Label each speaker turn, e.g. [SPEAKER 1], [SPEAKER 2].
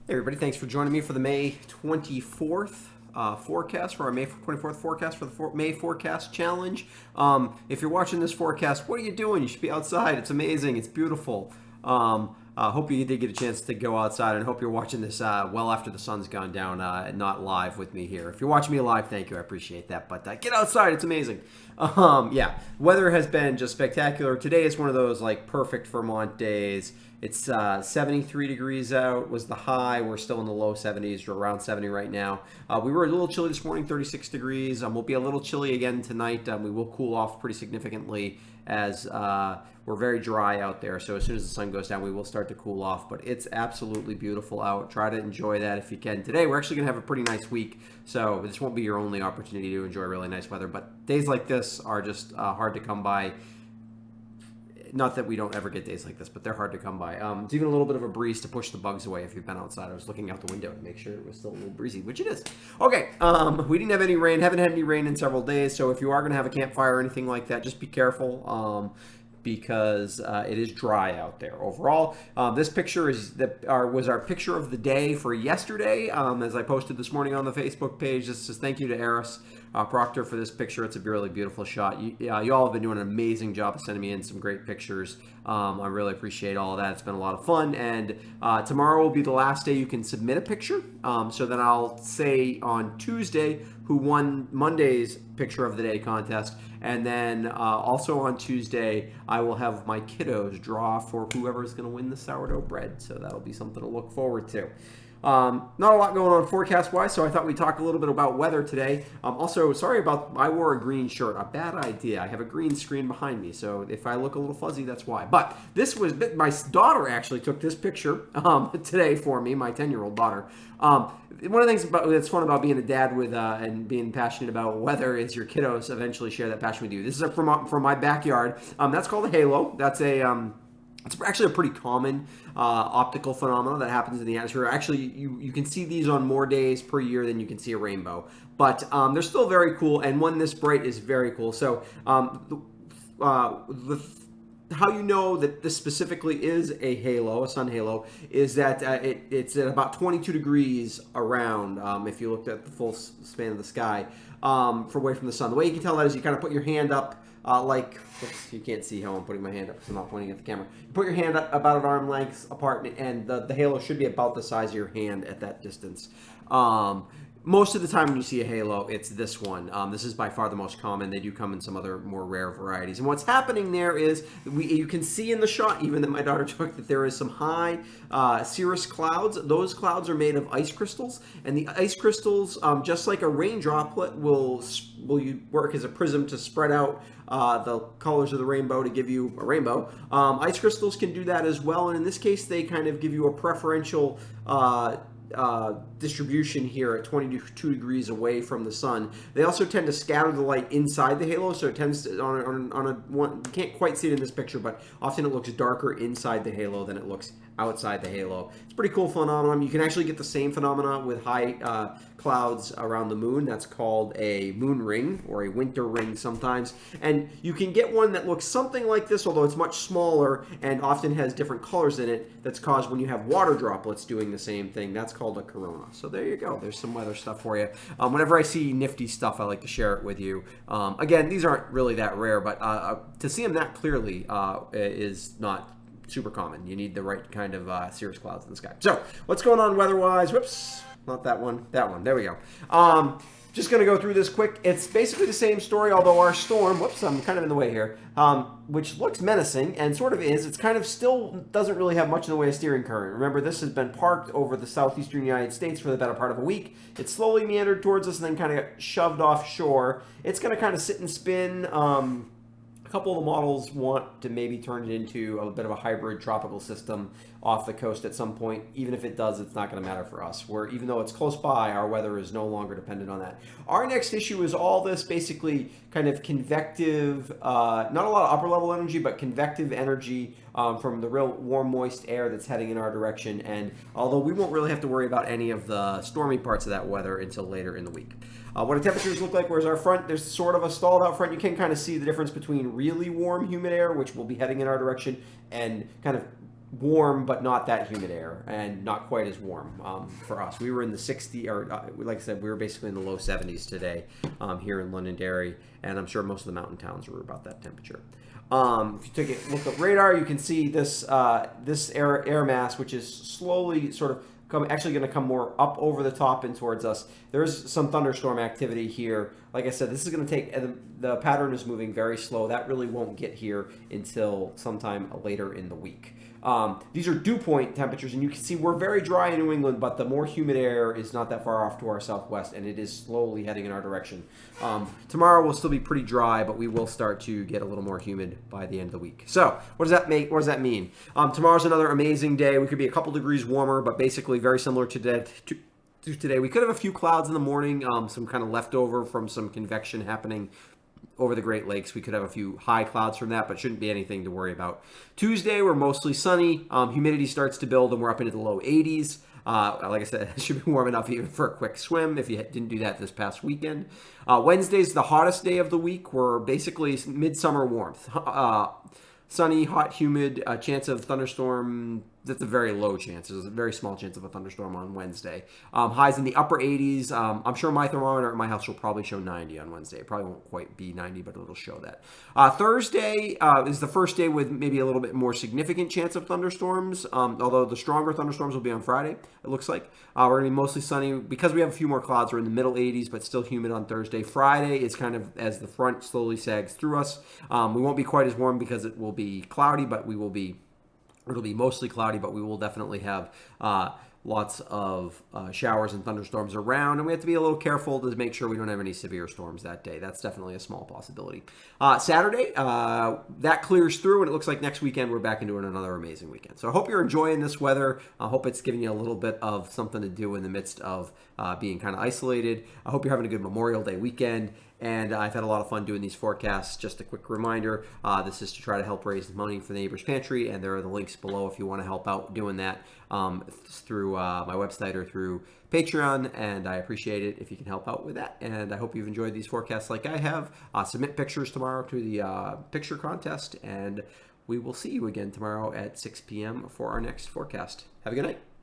[SPEAKER 1] Hey everybody, thanks for joining me for the May 24th forecast, for our May 24th forecast for the May forecast challenge. If you're watching this forecast, what are you doing? You should be outside. It's amazing. It's beautiful. Hope you did get a chance to go outside, and hope you're watching this well after the sun's gone down, not live with me here. If you're watching me live, thank you. I appreciate that. But get outside. It's amazing. Yeah, weather has been just spectacular. Today is one of those like perfect Vermont days. It's 73 degrees out was the high. We're still in the low 70s. We're around 70 right now. We were a little chilly this morning, 36 degrees. We'll be a little chilly again tonight. We will cool off pretty significantly as we're very dry out there. So as soon as the sun goes down, we will start to cool off. But it's absolutely beautiful out. Try to enjoy that if you can. Today, we're actually going to have a pretty nice week. So this won't be your only opportunity to enjoy really nice weather. But days like this are just hard to come by. Not that we don't ever get days like this, but they're hard to come by. It's even a little bit of a breeze to push the bugs away if you've been outside. I was looking out the window to make sure it was still a little breezy, which it is. Okay, we didn't have any rain, haven't had any rain in several days, so if you are going to have a campfire or anything like that, just be careful. Because it is dry out there overall. This picture was our picture of the day for yesterday. As I posted this morning on the Facebook page, this says thank you to Eris Proctor for this picture. It's a really beautiful shot. You all have been doing an amazing job of sending me in some great pictures. I really appreciate all of that. It's been a lot of fun. And tomorrow will be the last day you can submit a picture. So then I'll say on Tuesday who won Monday's picture of the day contest. And then also on Tuesday, I will have my kiddos draw for whoever is going to win the sourdough bread. So that'll be something to look forward to. Not a lot going on forecast-wise, so I thought we'd talk a little bit about weather today. Also, sorry about, I wore a green shirt. A bad idea. I have a green screen behind me, so if I look a little fuzzy, that's why. But this was, my daughter actually took this picture today for me, my 10-year-old daughter. One of the things that's fun about being a dad with and being passionate about weather is your kiddos eventually share that passion with you. This is from my backyard. That's called a halo. That's it's actually a pretty common optical phenomenon that happens in the atmosphere. Actually, you can see these on more days per year than you can see a rainbow. But they're still very cool, and one this bright is very cool. So how you know that this specifically is a halo, a sun halo, is that it's at about 22 degrees around, if you looked at the full span of the sky, away from the sun. The way you can tell that is you kind of put your hand up, oops, you can't see how I'm putting my hand up because I'm not pointing at the camera. You put your hand up about an arm length apart, and the halo should be about the size of your hand at that distance. Most of the time when you see a halo, it's this one. This is by far the most common. They do come in some other more rare varieties. And what's happening there is, you can see in the shot, even that my daughter took, that there is some high cirrus clouds. Those clouds are made of ice crystals. And the ice crystals, just like a rain droplet, will work as a prism to spread out the colors of the rainbow to give you a rainbow. Ice crystals can do that as well. And in this case, they kind of give you a preferential distribution here at 22 degrees away from the sun. They also tend to scatter the light inside the halo, so it tends to, you can't quite see it in this picture, but often it looks darker inside the halo than it looks outside the halo. It's a pretty cool phenomenon. You can actually get the same phenomenon with high clouds around the moon. That's called a moon ring or a winter ring sometimes. And you can get one that looks something like this, although it's much smaller and often has different colors in it. That's caused when you have water droplets doing the same thing. That's called a corona. So there you go. There's some weather stuff for you. Whenever I see nifty stuff, I like to share it with you. Again, these aren't really that rare, but to see them that clearly is not super common. You need the right kind of cirrus clouds in the sky. So what's going on weather-wise? Whoops, not that one. That one. There we go. Just going to go through this quick. It's basically the same story, although our storm, whoops, I'm kind of in the way here, which looks menacing and sort of is. It's kind of still doesn't really have much in the way of steering current. Remember, this has been parked over the southeastern United States for the better part of a week. It slowly meandered towards us and then kind of got shoved offshore. It's going to kind of sit and spin. A couple of the models want to maybe turn it into a bit of a hybrid tropical system off the coast at some point. Even if it does, it's not going to matter for us. Even though it's close by, our weather is no longer dependent on that. Our next issue is all this basically kind of convective, not a lot of upper level energy, but convective energy from the real warm, moist air that's heading in our direction. And although we won't really have to worry about any of the stormy parts of that weather until later in the week. What do temperatures look like? Whereas our front, there's sort of a stalled out front. You can kind of see the difference between really warm, humid air, which will be heading in our direction, and kind of warm but not that humid air, and not quite as warm for us. We were in the 60, or like I said, we were basically in the low 70s today here in Londonderry, and I'm sure most of the mountain towns were about that temperature. If you take a look at radar, you can see this this air mass, which is slowly sort of actually going to come more up over the top and towards us. There's some thunderstorm activity here. Like I said, this is going to take, the pattern is moving very slow. That really won't get here until sometime later in the week. These are dew point temperatures, and you can see we're very dry in New England, but the more humid air is not that far off to our southwest, and it is slowly heading in our direction. Tomorrow will still be pretty dry, but we will start to get a little more humid by the end of the week. So what does that make? What does that mean? Tomorrow's another amazing day. We could be a couple degrees warmer, but basically very similar to today. We could have a few clouds in the morning, some kind of leftover from some convection happening over the Great Lakes. We could have a few high clouds from that, but shouldn't be anything to worry about. Tuesday, we're mostly sunny. Humidity starts to build, and we're up into the low 80s. Like I said, it should be warm enough even for a quick swim if you didn't do that this past weekend. Wednesday's the hottest day of the week. We're basically midsummer warmth. Sunny, hot, humid, chance of thunderstorm. That's a very low chance. There's a very small chance of a thunderstorm on Wednesday. Highs in the upper 80s. I'm sure my thermometer at my house will probably show 90 on Wednesday. It probably won't quite be 90, but it'll show that. Thursday is the first day with maybe a little bit more significant chance of thunderstorms, although the stronger thunderstorms will be on Friday, it looks like. We're going to be mostly sunny. Because we have a few more clouds, we're in the middle 80s, but still humid on Thursday. Friday is kind of as the front slowly sags through us. We won't be quite as warm because it will be cloudy, but it'll be mostly cloudy, but we will definitely have lots of showers and thunderstorms around, and we have to be a little careful to make sure we don't have any severe storms that day. That's definitely a small possibility. Saturday, that clears through, and it looks like next weekend we're back into another amazing weekend. So I hope you're enjoying this weather. I hope it's giving you a little bit of something to do in the midst of being kind of isolated. I hope you're having a good Memorial Day weekend. And I've had a lot of fun doing these forecasts. Just a quick reminder, this is to try to help raise money for the Neighbors Pantry, and there are the links below if you want to help out doing that through my website or through Patreon, and I appreciate it if you can help out with that. And I hope you've enjoyed these forecasts like I have. Submit pictures tomorrow to the picture contest, and we will see you again tomorrow at 6 p.m. for our next forecast. Have a good night.